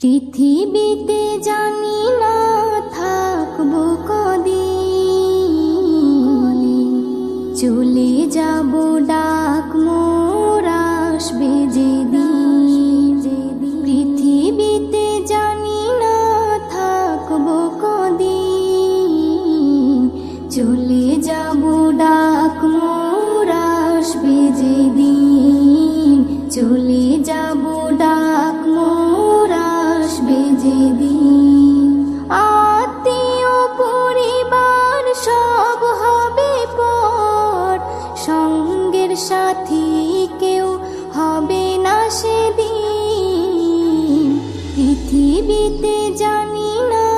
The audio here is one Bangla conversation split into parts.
পৃথিবীতে জানি না থাকবো কদিন, চলে যাব ডাক মোর আসবে যেদিন। পৃথিবীতে জানি না থাকবো কদিন, চলে যাব ডাক মোর আসবে যেদিন। চলে যাব ডাক মোর আসবে যেদিন। আত্মীয় পরিবার সব হবে পর, সঙ্গের সাথী কেউ হবে না সেদিন। পৃথিবীতে জানি না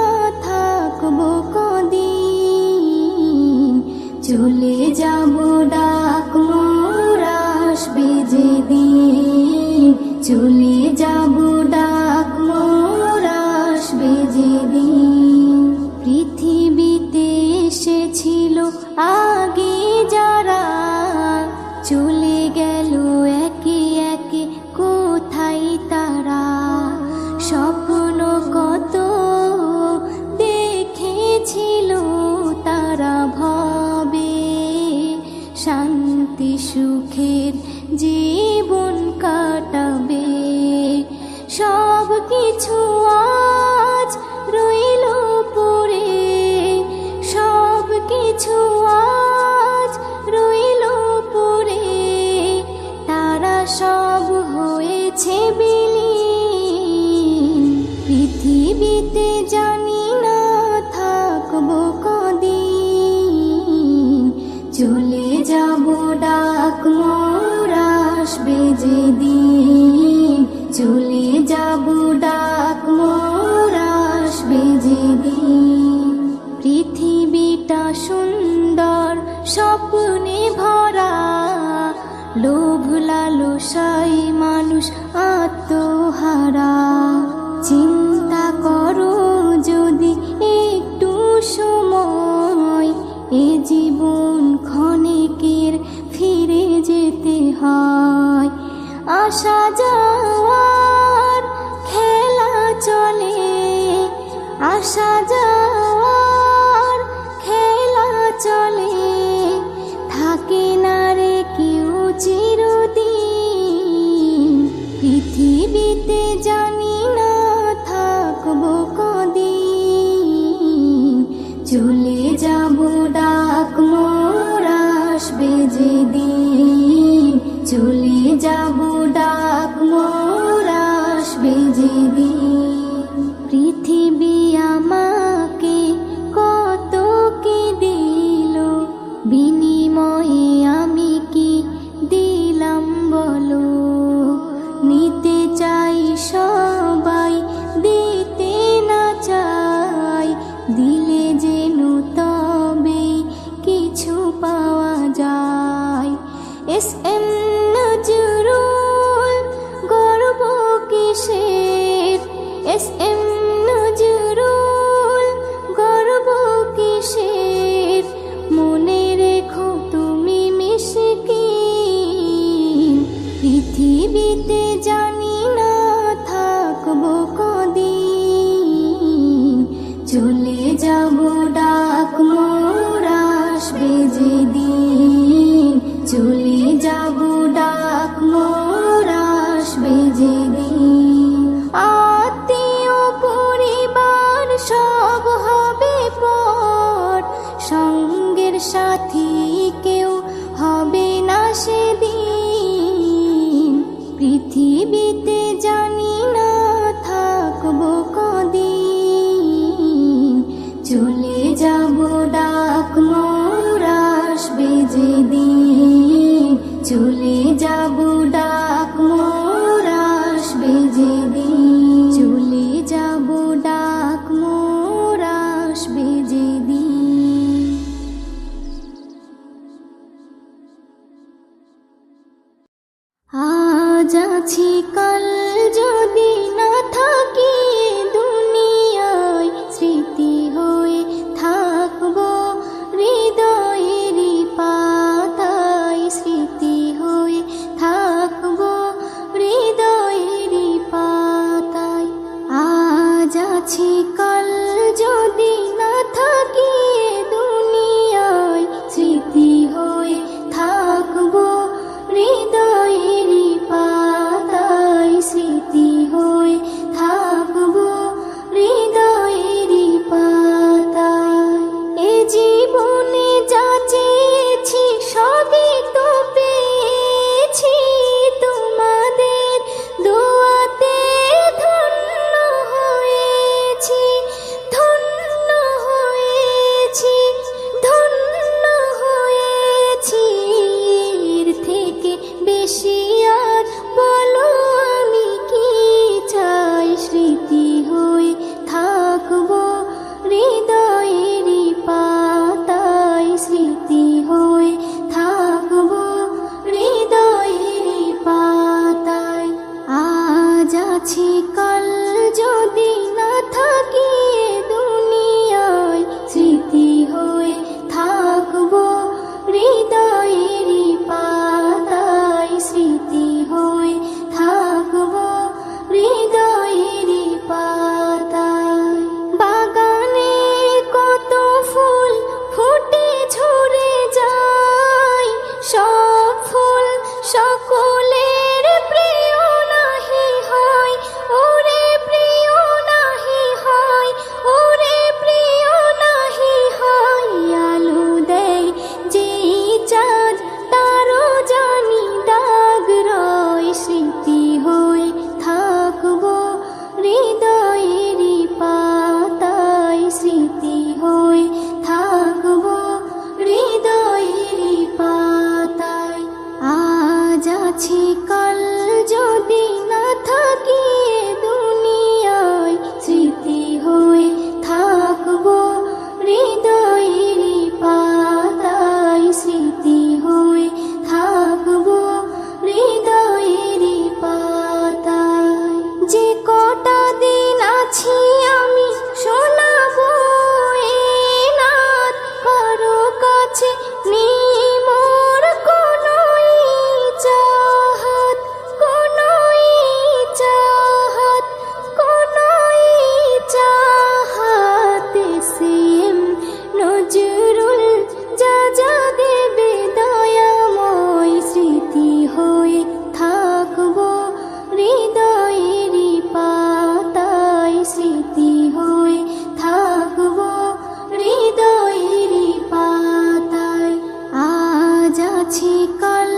থাকবো কদিন, চলে যাব ডাক মোর আসবে যেদিন। চলে যাব ডাক মোর আসবে যেদিন। পৃথিবীতে এসেছিল আগে যারা, চলে গেল একে একে কোথায় তারা। স্বপ্ন কত দেখেছিল তারা ভবে, শান্তি সুখের জীবন কাটাবে। সব কিছু আজ রইল পড়ে, সব কিছু আজ রইল পড়ে। তারা সব হয়েছে বিলীন। পৃথিবীতে জানি না থাকবো কদিন, চলে যাব ডাক মোর আসবে যেদিন। চলে যাব ডাক মোর আসবে যেদিন। পৃথিবীটা সুন্দর স্বপ্নে ভরা, লোভ লালসায় মানুষ আত্মহারা। চিন্তা করো যদি একটু সময়, এ জীবন ক্ষণিকের ফিরে যেতে হয়। আসা যাওয়ার খেলা চলে, আসা যাওয়ার খেলা চলে। থাকে না রে কেউ চিরদিন। পৃথিবীতে জানি না থাকবো কদিন, চলে যাব ডাক মোর আসবে যেদিন। চলে যাব ডাক মোর আসবে যেদিন। পৃথিবী আমাকে কত কি দিল, বিনিময়ে আমি কি দিলাম বলো। নিতে চাই সবাই, দিতে না চাই, দিলে যেন তবে কিছু পাওয়া যায়। এস এম নজরুল গর্ব কিসের, এস এম নজরুল গর্ব কিসের। মনে রেখো তুমি মিশকিন। পৃথিবীতে জানি না থাকবো কদিন, চলে যাব ডাক মোর আসবে যেদিন। চলে যাব ডাক মোর আসবে যেদিন। আত্মীয় যাচ্ছি কাল যদি না থাকি এ দুনিয়ায়, স্মৃতি হয়ে থাকবো হৃদয়েরই পাতায়, স্মৃতি হয়ে থাকবো হৃদয়েরই পাতায়। এ জীবনে যা চেয়েছি সবই তো পেয়েছি, তোমাদের দোয়াতে ধন্য হয়েছি, ধন্য হয়েছি, ধন্য হয়েছি। এর থেকে বেশি আর বলো আমি কি চাই, স্মৃতি হয়ে থাকবো হৃদয়েরই পাতায়, স্মৃতি হয়ে থাকবো হৃদয়েরই পাতায়। আজ আছি কাল যদি না থাকি এ দুনিয়ায়, স্মৃতি হয়ে থাকবো হৃদয়েরই পাতায়, স্মৃতি হয়ে থাকবো হৃদয়েরই পাতায়। বাগানে কত ফুল ফুটে ঝরে যায়, সব ফুল সকলের প্রিয় নাহি হয়, ওরে প্রিয় নাহি হয়, ওরে প্রিয় নাহি হয়। আলো দেয় যে চাঁদ তারও জানি দাগ রয়, স্মৃতি হয়ে থাকবো হৃদয়েরই পাতায়, স্মৃতি হয়ে থাকবো হৃদয়েরই পাতায়। আজ আছি কাল যদি না থাকি এ দুনিয়ায়, স্মৃতি হয়ে থাকবো হৃদয়েরই পাতায়, স্মৃতি হয়ে থাকবো হৃদয়েরই পাতায়। যে কটা দিন আছি আমি শোনাবো এ নাত, কারো কাছে নেই মোর কোনোই চাহাত, কোনোই চাহাত, কোনোই চাহাত। সেম নজরুল যা যা দেবে দয়াময়, স্মৃতি হয়ে থাকবো হৃদয়েরই পাতায়, স্মৃতি হয়ে থাকবো হৃদয়েরই পাতায়। আজ আছি কাল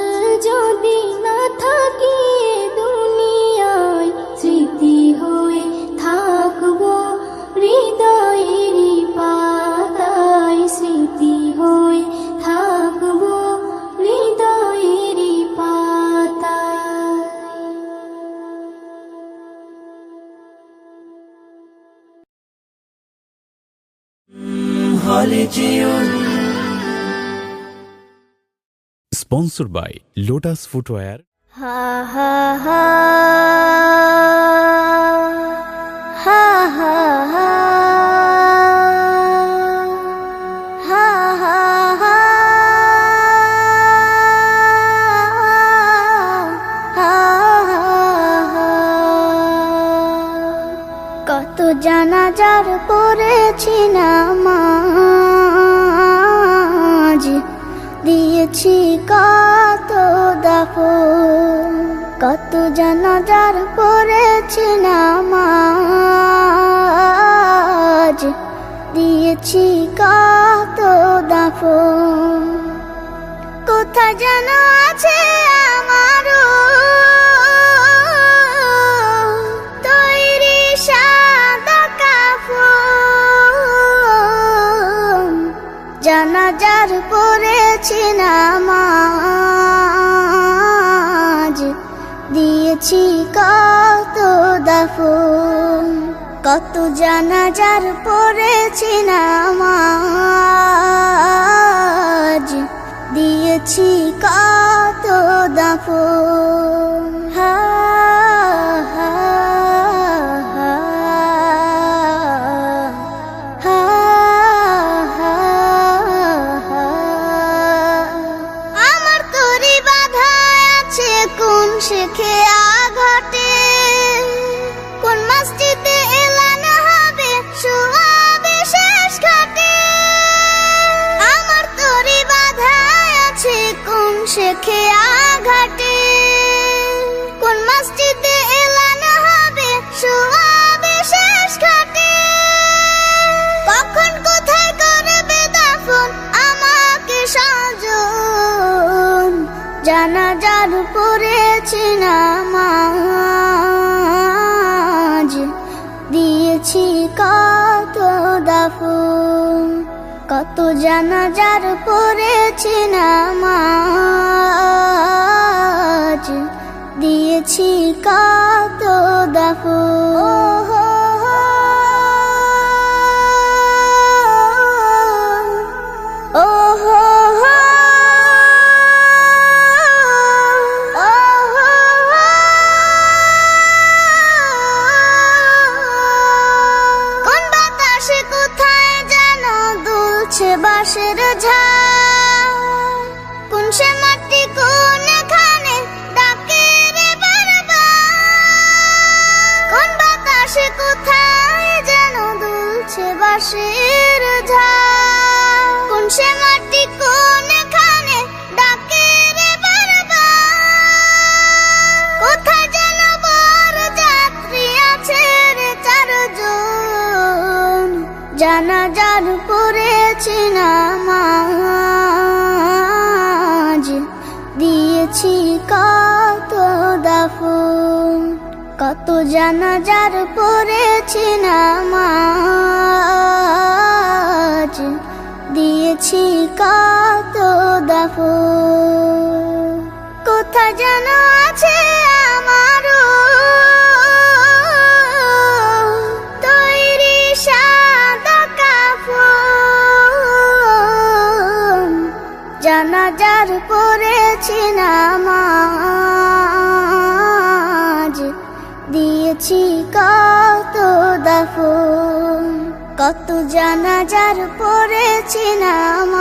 যদি না থাকি এ দুনিয়ায়, স্মৃতি হয়ে থাকবো হৃদয়েরই পাতায়, স্মৃতি হয়ে থাকবো হৃদয়েরই পাতায়। Sponsored by Lotus Footwear. হা হা হা হা হা হা হা হা হা কত জানাজার পড়েছি নামাজ, দিয়েছি কত দাফন, কত জানাজার পড়েছি নামাজ, দিয়েছি কত দাফন। কোথায় যেন আছে আমারও তৈরি সাদা কাফন, জানাজার পড়েছি নামাজ, দিয়েছি কত দাফন, কত জানাজার পড়েছি নামাজ, দিয়েছি কত দাফন। হা হা হা হা হা হা। আমার তরি বাধা আছে কোন শেখে আঘাটে, কোন মসজিদে এলান হবে কত দাফন, কত জানাজার পড়েছি নামাজ, দিয়েছি কত দাফন। বাঁশের ঝাড়, কোন সে মাটি কোনখানে ডাকে রে বারবার, কোন বাতাসে কোথায় যেন দুলছে বাঁশের ঝাড়, কোন সে মাটি কোনখানে ডাকে রে বারবার, কোথায় যেন বর যাত্রী আছে রে চারজন, জানাজার পড়েছি নামাজ, দিয়েছি কত দাফন, কত জানাজার পড়েছি নামাজ, দিয়েছি কত দাফন। কোথায় যেন আছে আমারও তৈরি সাদা কাফন, জানাজার পড়েছি নামাজ, দিয়েছি কত দাফন, কত জানাজার পড়েছি নামাজ,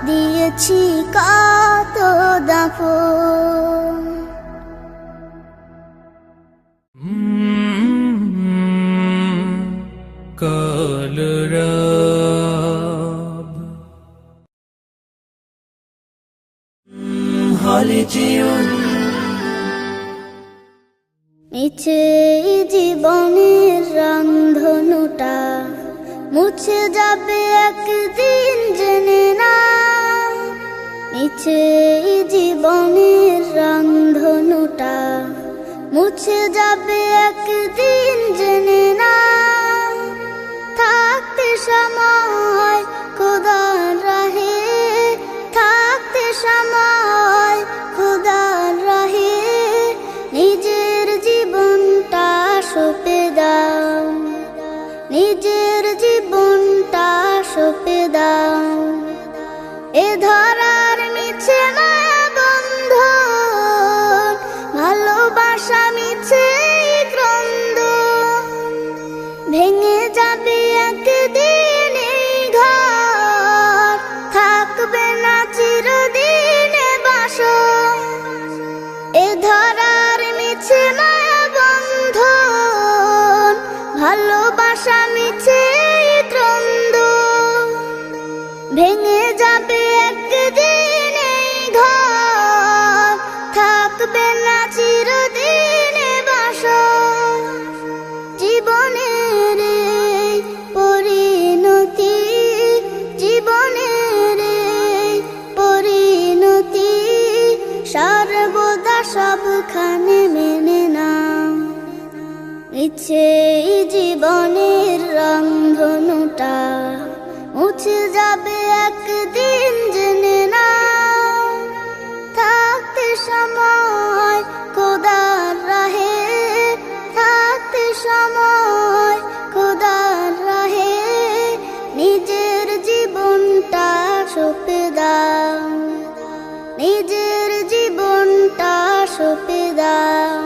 দিয়েছি কত দাফন। Colorab Holiday মিছে জীবনের রংধনুটা মুছে যাবে একদিন জেনে না, মিছে জীবনের রংধনুটা মুছে যাবে একদিন জেনে না, থাকতে সময় খোদার রাহে, থাকতে সময় খোদার রাহে, নিজের জীবনটা সঁপে দাও, নিজের জীবনটা সঁপে দাও। এ ধরার মিছে মায়া বন্ধন, ভালোবাসা মিছে ক্রন্দন, ভেঙে যাবে একদিন এই ঘর, থাকবে না চিরদিনে বাসর। এ ধরার মিছে মায়া বন্ধন, ভালোবাসা মিছে ক্রন্দন, ভেঙে যাবে একদিন এই ঘর, থাকবে না চিরদিনে বাসর। জীবনের এই পরিণতি, জীবনের এই পরিণতি, সর্বদা সবখানে মেনে নাও। ইচ্ছে জীবনের রংধনুটা মুছে যাবে একদিন জেনে নাও, থাকতে সময় খোদার রাহে, থাকতে সময় খোদার রাহে, নিজের জীবনটা সঁপে দাও, নিজের জীবনটা সঁপে দাও।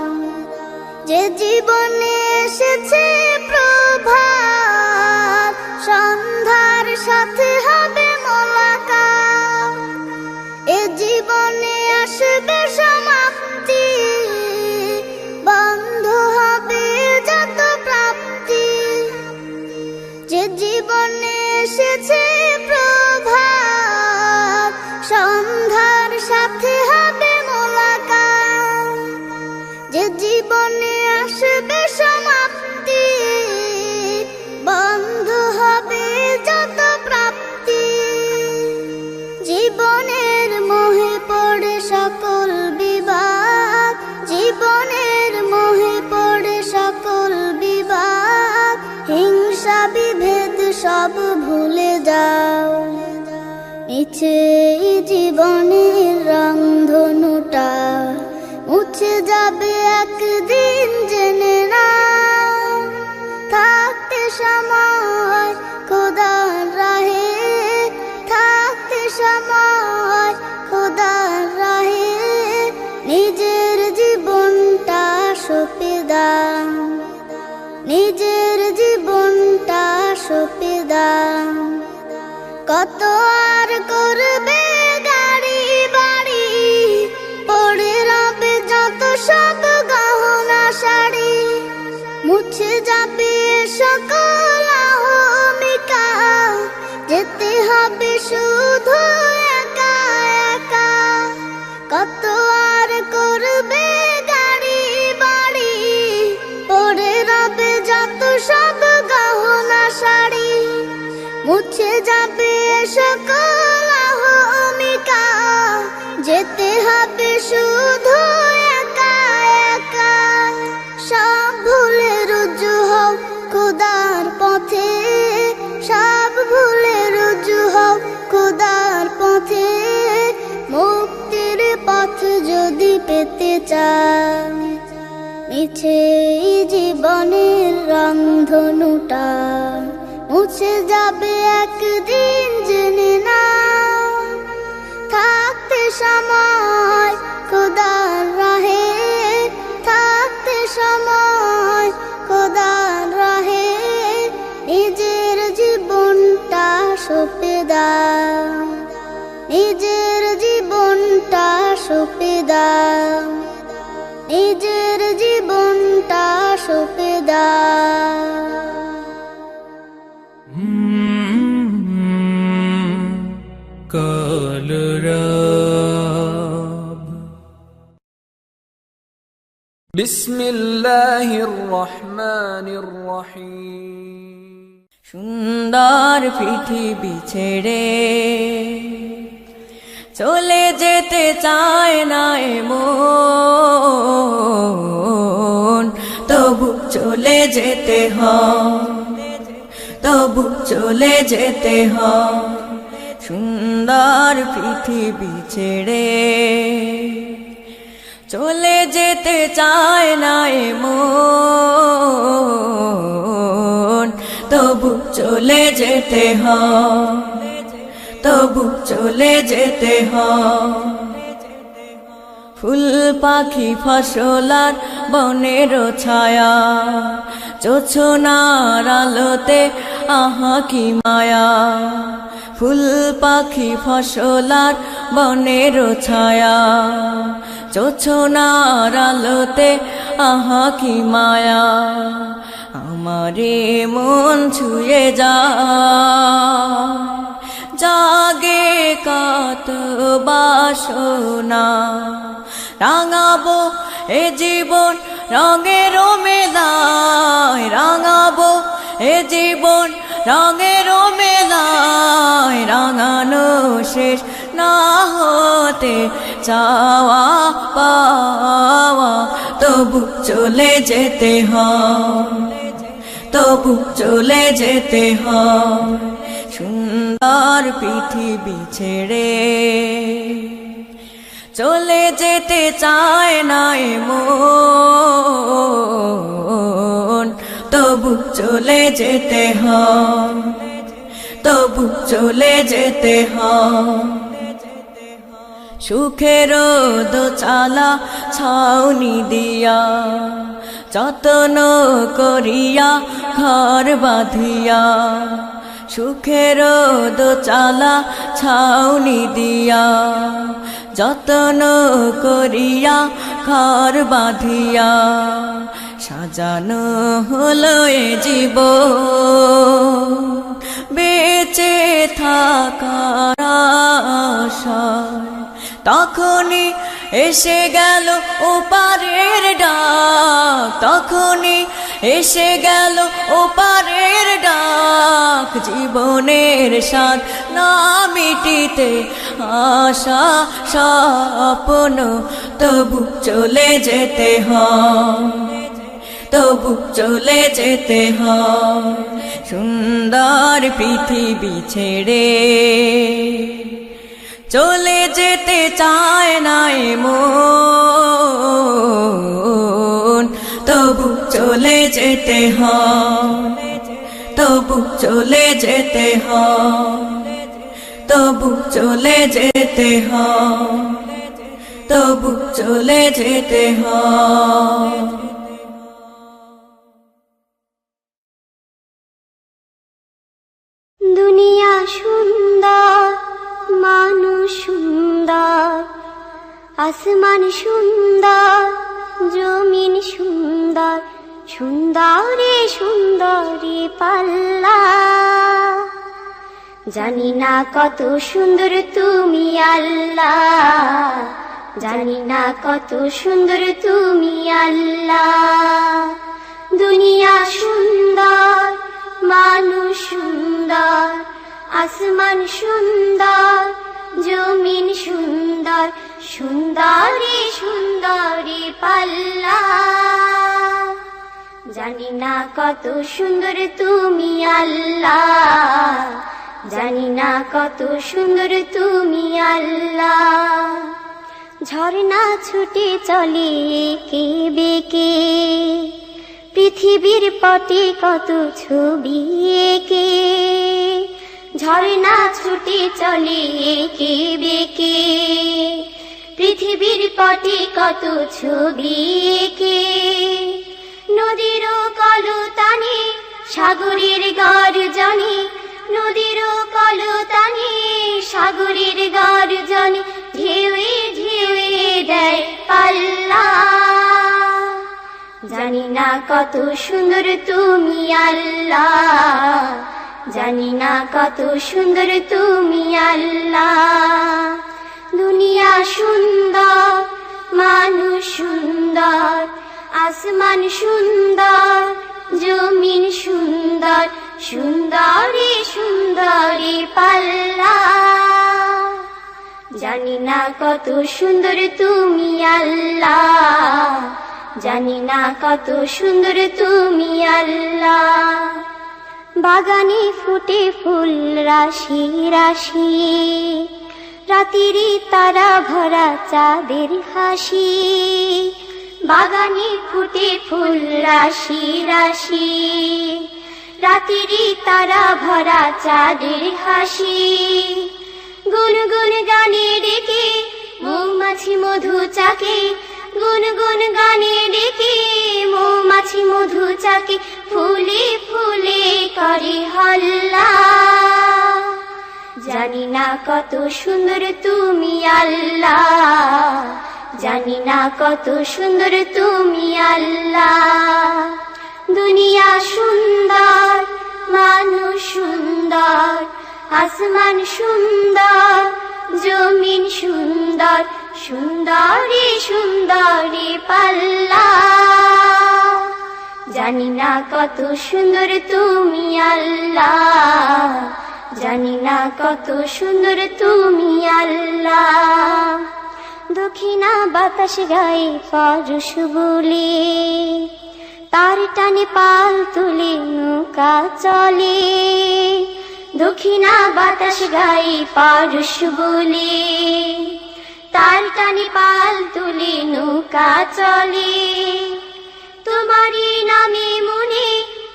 যে জীবনে এসেছে প্রভাত, সন্ধ্যার সাথে হবে মোলাকাত, এ জীবনে আসবে সমাপ্তি, বন্ধ হবে যত প্রাপ্তি। যে জীবনে এসেছে প্রভাত, সন্ধ্যার সাথে হবে মোলাকাত, যে জীবনে আসবে সমাপ্তি, বন্ধ হবে যত প্রাপ্তি। জীবনের মোহে পড়ে সকল বিবাদ, জীবনের মোহে পড়ে সকল সব ভুলে যাও, মিছে জীবনের রংধনুটা মুছে যাবে একদিন জেনে নাও। থাকতে সময় খোদার রাহে, থাকতে সময় খোদার রাহে, নিজের জীবনটা সঁপে দাও, নিজের জীবনটা সঁপে দাও। কত আর করবে গাড়ি বাড়ি, পড়ে রবে যত সব গহনা শাড়ি, মুছে যাবে সকল অহমিকা, যেতে হবে শুধু একা একা। কত আর করবে গাড়ি বাড়ি, পড়ে রবে যত সব গহনা শাড়ি, মুছে যাবে সকল অহমিকা, যেতে হবে শুধু একা একা। সব ভুলে রুজু হও খোদার পথে, সব ভুলে রুজু হও খোদার পথে, মুক্তির পথ যদি পেতে চাও, মিছে জীবনের রংধনুটা মুছে যাবে একদিন জেনে নাও। থাকতে সময় খোদার রাহে, থাকতে সময় খোদার রাহে, নিজের জীবনটা সঁপে দাও, নিজের জীবনটা সঁপে দাও, নিজের জীবনটা সঁপে দাও। কলরব। বিসমিল্লাহির রহমানির রহিম। সুন্দর পৃথিবী ছেড়ে চলে যেতে চায় না মন, তবু চলে যেতে হয়, তবু চলে যেতে হয়। সুন্দর পৃথিবী ছেড়ে চলে যেতে চায় না মন, তবু চলে যেতে হয়, তবু চলে যেতে হয়। ফুল পাখি ফসলার বনের ছায়া, জোছনার আলোতে আহা কি মায়া। ফুল পাখি ফসলার বনের ছায়া, জোছনার আলোতে আহা কি মায়া। আমারে মন ছুঁয়ে যা, জাগে কত বাসনা, রাঙাবো এ জীবন রঙের মেলায়, রাঙাবো এ জীবন রঙের মেলায়। রাঙানো শেষ না হতে চাওয়া পাওয়া, তবু চলে যেতে হয়, তবু চলে যেতে হয়। সুন্দর পৃথিবী ছেড়ে চলে যেতে চায় না মন, তবু চলে যেতে হয়, তবু চলে যেতে হয়। সুখের দোচালা ছাউনি দিয়া, যত্ন করিয়া ঘর বাঁধিয়া। সুখের দোচালা ছাউনি দিয়া, যত্ন করিয়া ঘর বাঁধিয়া। সাজানো হলো এ জীবন বেঁচে থাকার আশায়, তখনই এসে গেল ওপারের ডাক, তখনই এসে গেল ওপারের ডাক। জীবনের স্বাদ না মিটিতে আশা স্বপ্ন, তবু চলে যেতে হয়, তবু চলে যেতে হয় সুন্দর পৃথিবী ছেড়ে চলে যেতে চায় না মন তবু চলে যেতে হয় তবু চলে যেতে হয় তবু চলে যেতে হয় তবু চলে যেতে হয় দুনিয়া সুন্দর, মানুষ সুন্দর, আসমান সুন্দর, জমিন সুন্দর, সুন্দরে সুন্দরী পাল্লা। জানি না কত সুন্দর তুমি আল্লাহ, জানি না কত সুন্দর তুমি আল্লাহ। দুনিয়া সুন্দর, মানুষ সুন্দর, আসমান সুন্দর, জমিন সুন্দর, সুন্দরী সুন্দরী পাল্লা। জানি না কত সুন্দর তুমি আল্লাহ, জানি না কত সুন্দর তুমি আল্লাহ। ঝর্ণা ছুটে চলে কে বেকে, পৃথিবীর পটে কত ছবি এঁকে। ঝর্ণা ছুটে চলে কে বেকে, পৃথিবীর পটে কত ছবি এঁকে। নদীর কলতানে সাগরের গর্জনে, নদীর কলতানে সাগরের গর্জনে, ঢেউয়ে ঢেউয়ে দেয় পাল্লা। জানি না কত সুন্দর তুমি আল্লাহ, জানি না কত সুন্দর তুমি আল্লাহ। দুনিয়া সুন্দর, মানুষ সুন্দর, আসমান সুন্দর, জমিন সুন্দর, সুন্দরী সুন্দরী পাল্লা। জানি না কত সুন্দর তুমি আল্লাহ, জানি না কত সুন্দর তুমি আল্লাহ। বাগানে ফুটে ফুল রাশি রাশি, রাতিরি তারা ভরা চাঁদের হাসি। বাগানে ফুটে ফুল রাশি রাশি, রাতিরি তারা ভরা চাঁদের হাসি। গুনগুন গানে ডেকে মৌমাছি মধু চাকে, গুনগুন গানে ডেকে মৌমাছি মধু চাকে, ফুলে ফুলে করে হল্লা। জানি না কত সুন্দর তুমি আল্লাহ, জানি না কত সুন্দর তুমি আল্লাহ। দুনিয়া সুন্দর, মানুষ সুন্দর, আসমান সুন্দর, জমিন সুন্দর, সুন্দরী সুন্দরী পাল্লা। জানি না কত সুন্দর তুমি আল্লাহ, জানি না কত সুন্দর তুমি আল্লাহ। দক্ষিণা বাতাস গায়ে পরশ বলে, তার টানে পাল তুলে নৌকা চলে। দক্ষিণা বাতাস গায়ে পরশ বলে, তার টানে পাল তুলে নৌকা চলে। তোমারই নামে মনে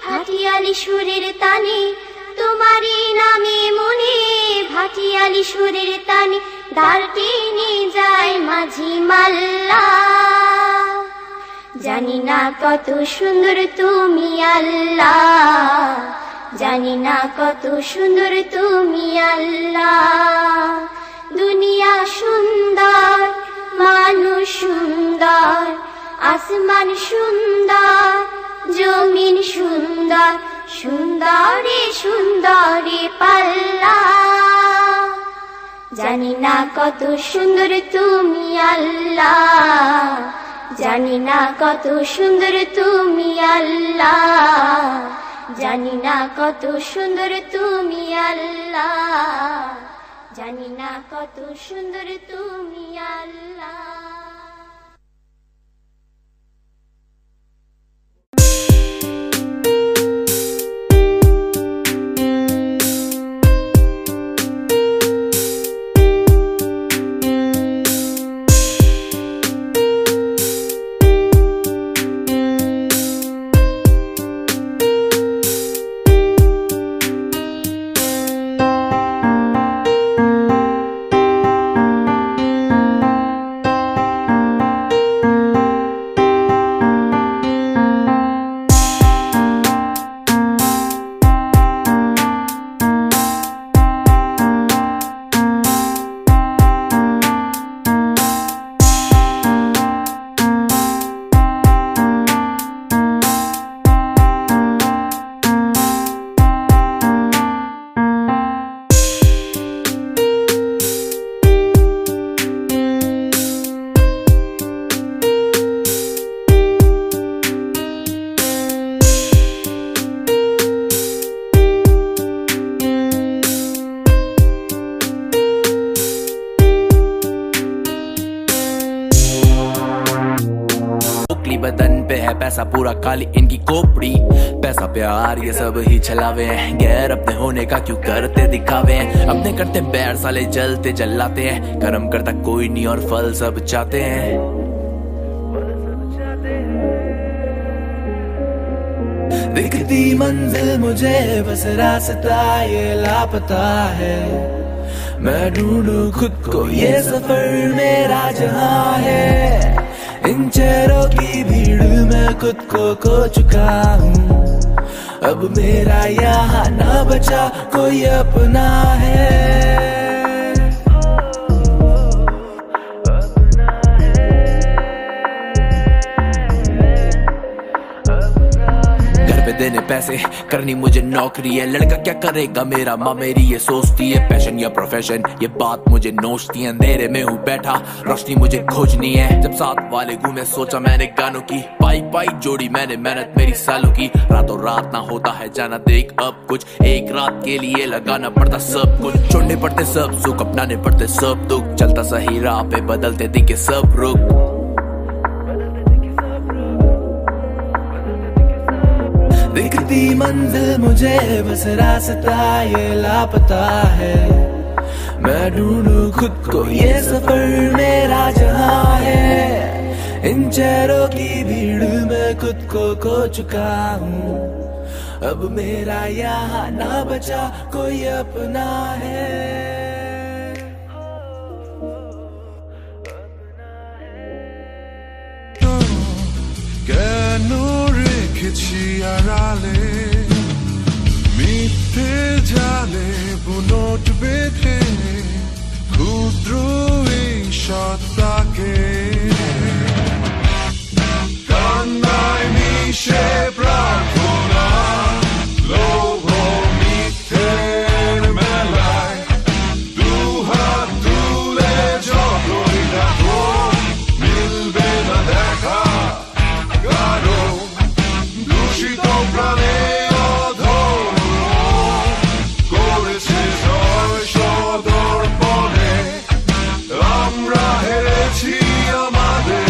ভাটিয়ালি সুরের তানে, তোমারই নামে মনে ভাটিয়ালি সুরের তানে, দাঁড়টি নিয়ে যায় মাঝি মাল্লা। জানি না কত সুন্দর তুমি আল্লাহ, জানি না কত সুন্দর তুমি আল্লাহ। দুনিয়া সুন্দর, মানুষ সুন্দর, আসমান সুন্দর, জমিন সুন্দর, সুন্দরী সুন্দরী পাল্লা। জানি না কত সুন্দর তুমি আল্লাহ, জানি না কত সুন্দর তুমি আল্লাহ, জানি না কত সুন্দর তুমি আল্লাহ, জানি না কত সুন্দর তুমি আল্লাহ। पूरा काली इनकी कोपड़ी। पैसा प्यार ये सब ही छलावे हैं, गैर अपने होने का क्यों करते दिखावे हैं। अपने करते बैर साले जलते जलाते हैं, कर्म करता कोई नहीं और फल सब चाहते हैं। दिखती मंजिल मुझे बस रास्ता ये लापता है, मैं ढूंढूं खुद को ये सफर मेरा जहां है। इन चेहरों की भीड़ में खुद को खो चुका हूँ, अब मेरा यहाँ ना बचा कोई अपना है। देने पैसे करनी मुझे नौकरी है, लड़का क्या करेगा मेरा माँ मेरी ये सोचती है। पैशन या प्रोफेशन ये बात मुझे नोचती है, अंधेरे में हूँ बैठा रोशनी मुझे खोजनी है। जब साथ वाले घूमे सोचा मैंने गानों की, पाई पाई जोड़ी मैंने मेहनत मेरी सालों की। रातों रात ना होता है जाना देख अब कुछ, एक रात के लिए लगाना पड़ता सब कुछ। छोड़ने पड़ते सब सुख अपनाने पड़ते सब दुख, चलता सही राह पे बदलते दिखे सब रुख। दिखती मंजिल मुझे बस रास्ता ये लापता है, मैं ढूंढूं खुद को ये सफर मेरा जहां है। इन चेहरों की भीड़ में खुद को खो चुका हूँ, अब मेरा यहाँ ना बचा कोई अपना है। আড়ালে মিথ্যে জালে বুনট বেঁধে ক্ষুদ্র এই সত্তাকে কান্নায় মিশে প্রার্থনা লোভ মিথ্যের মেলায় দুহাত তুলে যতই ডাকো মিলবে না দেখা কারো দূষিত প্রাণে অধর করেছে জয় সদর্পণে আমরা হেরেছি আমাদের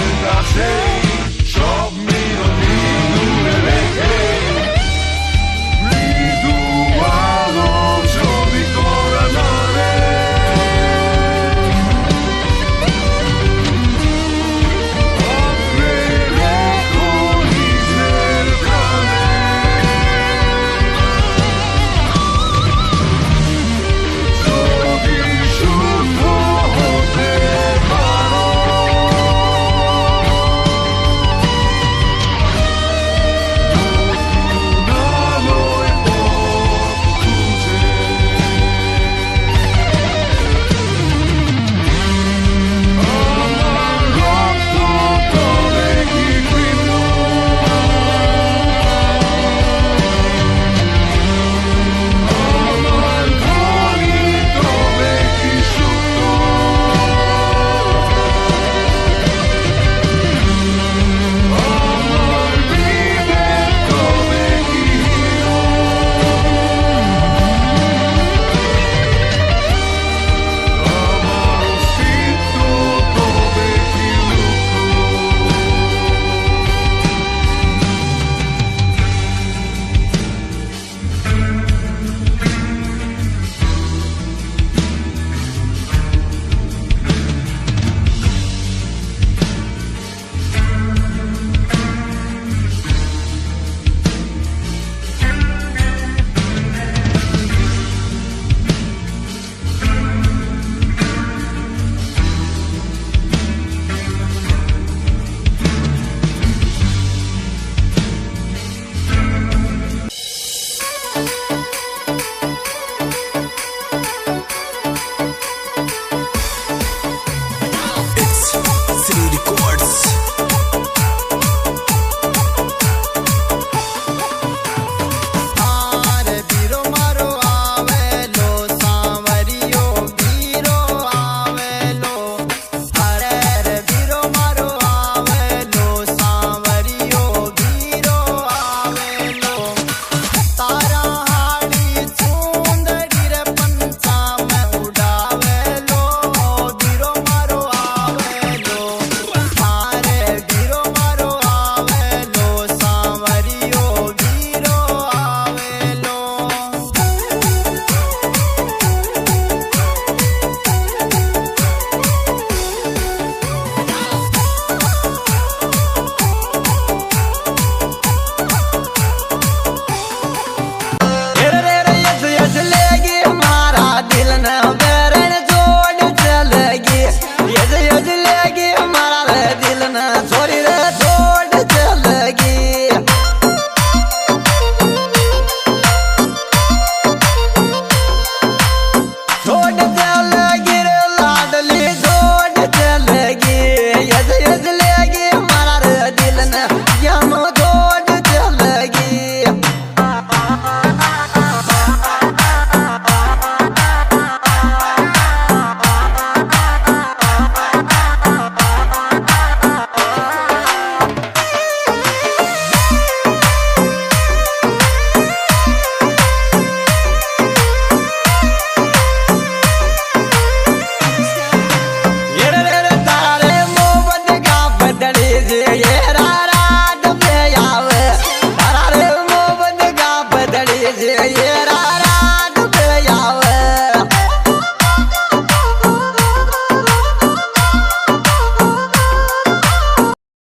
वादड़ी जे ये